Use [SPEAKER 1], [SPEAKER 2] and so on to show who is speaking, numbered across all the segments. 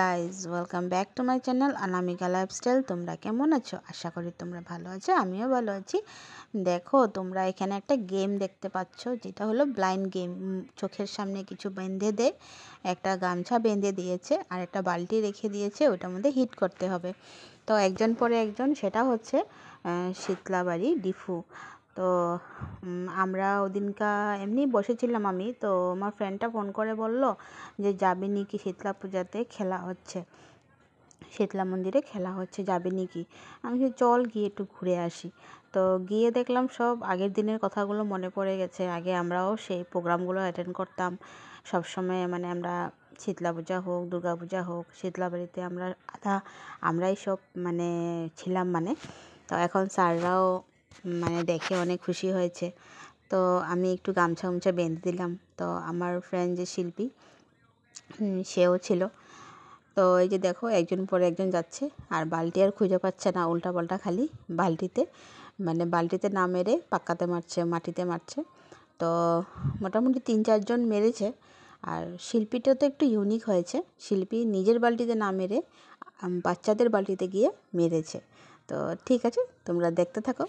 [SPEAKER 1] Guys, welcome back to my channel Anamika lifestyle. তোমরা কেমন আছো? আশা করি তোমরা ভালো আছো, আমিও ভালো আছি। দেখো, তোমরা এখানে একটা গেম দেখতে পাচ্ছ, যেটা হলো ব্লাইন্ড গেম। চোখের সামনে কিছু বেঁধে দে, একটা গামছা বেঁধে দিয়েছে আর একটা বালতি রেখে দিয়েছে, ওটার মধ্যে হিট করতে হবে। তো একজন পরে একজন, সেটা হচ্ছে শীতলাবাড়ি ডিফু। তো আমরা ওদিনকা এমনি বসেছিলাম আমি, তো আমার ফ্রেন্ডটা ফোন করে বলল যে যাবি নি কি, শীতলা পূজাতে খেলা হচ্ছে, শীতলা মন্দিরে খেলা হচ্ছে, যাবি নি কি? আমি চল গিয়ে একটু ঘুরে আসি। তো গিয়ে দেখলাম সব আগের দিনের কথাগুলো মনে পড়ে গেছে। আগে আমরাও সেই প্রোগ্রামগুলো অ্যাটেন্ড করতাম সবসময়, মানে আমরা শীতলা পূজা হোক, দুর্গা পূজা হোক, শীতলাবাড়িতে আমরাই সব মানে ছিলাম মানে। তো এখন স্যাররাও মানে দেখে অনেক খুশি হয়েছে। তো আমি একটু গামছা বেঁধে দিলাম। তো আমার ফ্রেন্ড যে শিল্পী, সেও ছিল। তো এই যে দেখো, একজন পরে একজন যাচ্ছে, আর বালতি আর খুঁজে পাচ্ছে না, উল্টা পাল্টা খালি বালতিতে না মেরে পাক্কাতে মারছে, মাটিতে মারছে। তো মোটামুটি 3-4 জন মেরেছে। আর শিল্পীটা তো একটু ইউনিক হয়েছে, শিল্পী নিজের বালতিতে না মেরে বাচ্চাদের বালতিতে গিয়ে মেরেছে। তো ঠিক আছে, তোমরা দেখতে থাকো।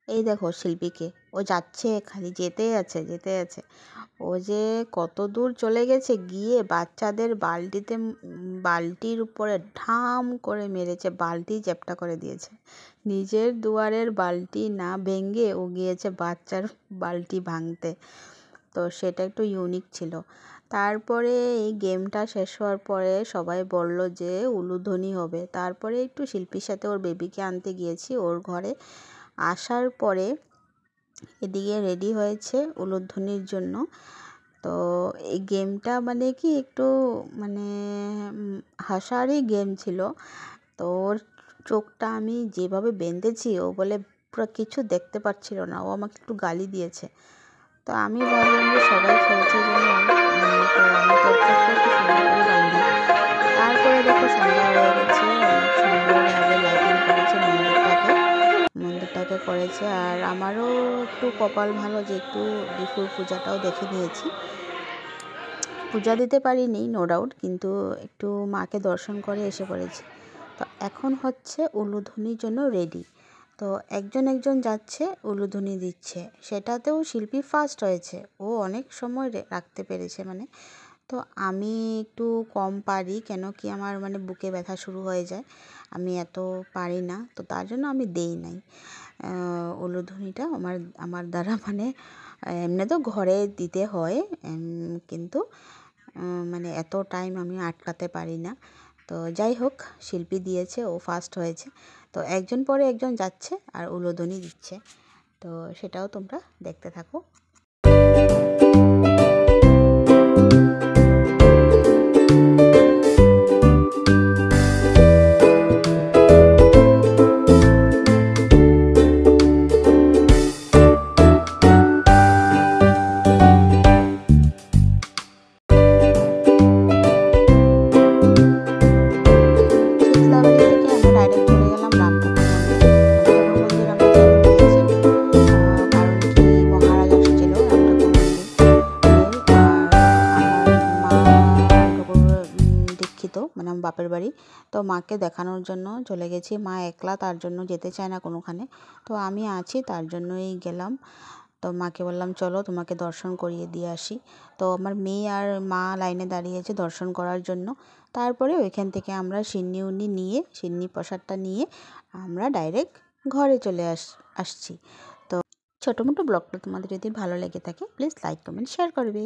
[SPEAKER 1] এই দেখো শিল্পীকে, ও যাচ্ছে, খালি যেতে আছে। ও যে কত দূর চলে গেছে, গিয়ে বাচ্চাদের বালতির উপরে ঢাম করে মেরেছে, বালতি চ্যাপ্টা করে দিয়েছে। নিজের দুয়ারের বালতি না ভেঙে ও গিয়েছে বাচ্চার বালতি ভাঙতে। তো সেটা একটু ইউনিক ছিল। তারপরে এই গেমটা শেষ হওয়ার পরে সবাই বলল যে উলুধ্বনি হবে। তারপরে একটু শিল্পীর সাথে ওর বেবিকে আনতে গিয়েছি ওর ঘরে। আসার পরে এদিকে রেডি হয়েছে উলুধ্বনির জন্য। তো এই গেমটা মানে কি একটু মানে হাসারই গেম ছিল। তো ওর চোখটা আমি যেভাবে বেঁধেছি, ও বলে পুরো কিছু দেখতে পাচ্ছিল না, ও আমাকে একটু গালি দিয়েছে। তো আমি ভাবলাম যে সবাই খেলছে জন্য, তো আমি তো চোখটা একটু সুন্দর করে বাঁধি। তারপরে দেখো সন্ধ্যা হয়ে গেছে, অনেক সুন্দরভাবে লাইটিং করেছে মন্দিরটাকে করেছে। আর আমারও একটু কপাল ভালো যে একটু ডিফুর পূজাটাও দেখে নিয়েছি। পূজা দিতে পারিনি নো ডাউট, কিন্তু একটু মাকে দর্শন করে এসে পড়েছি। তো এখন হচ্ছে উলুধ্বনির জন্য রেডি। তো একজন যাচ্ছে, উলুধ্বনি দিচ্ছে। সেটাতেও শিল্পী ফার্স্ট হয়েছে, ও অনেক সময় রাখতে পেরেছে মানে। তো আমি একটু কম পারি, কেন কি আমার মানে বুকে ব্যথা শুরু হয়ে যায়, আমি এত পারি না। তো তার জন্য আমি দেই নাই উলুধ্বনিটা আমার দ্বারা মানে এমনি তো ঘরে দিতে হয়, কিন্তু মানে এত টাইম আমি আটকাতে পারি না। তো যাই হোক, শিল্পী দিয়েছে, ও ফার্স্ট হয়েছে। তো একজন পরে একজন যাচ্ছে আর উলুধ্বনি দিচ্ছে। তো সেটাও তোমরা দেখতে থাকো। মানে আমার বাপের বাড়ি। তো মাকে দেখানোর জন্য চলে গেছি, মা একলা, তার জন্য যেতে চায় না কোনোখানে। তো আমি আছি, তার জন্যই গেলাম। তো মাকে বললাম চলো তোমাকে দর্শন করিয়ে দিয়ে আসি। তো আমার মেয়ে আর মা লাইনে দাঁড়িয়েছে দর্শন করার জন্য। তারপরে ওইখান থেকে আমরা সিন্নি প্রসাদটা নিয়ে আমরা ডাইরেক্ট ঘরে চলে আসছি। তো ছোটো মোটো ব্লগটা তোমাদের যদি ভালো লেগে থাকে, প্লিজ লাইক কমেন্ট শেয়ার করবে।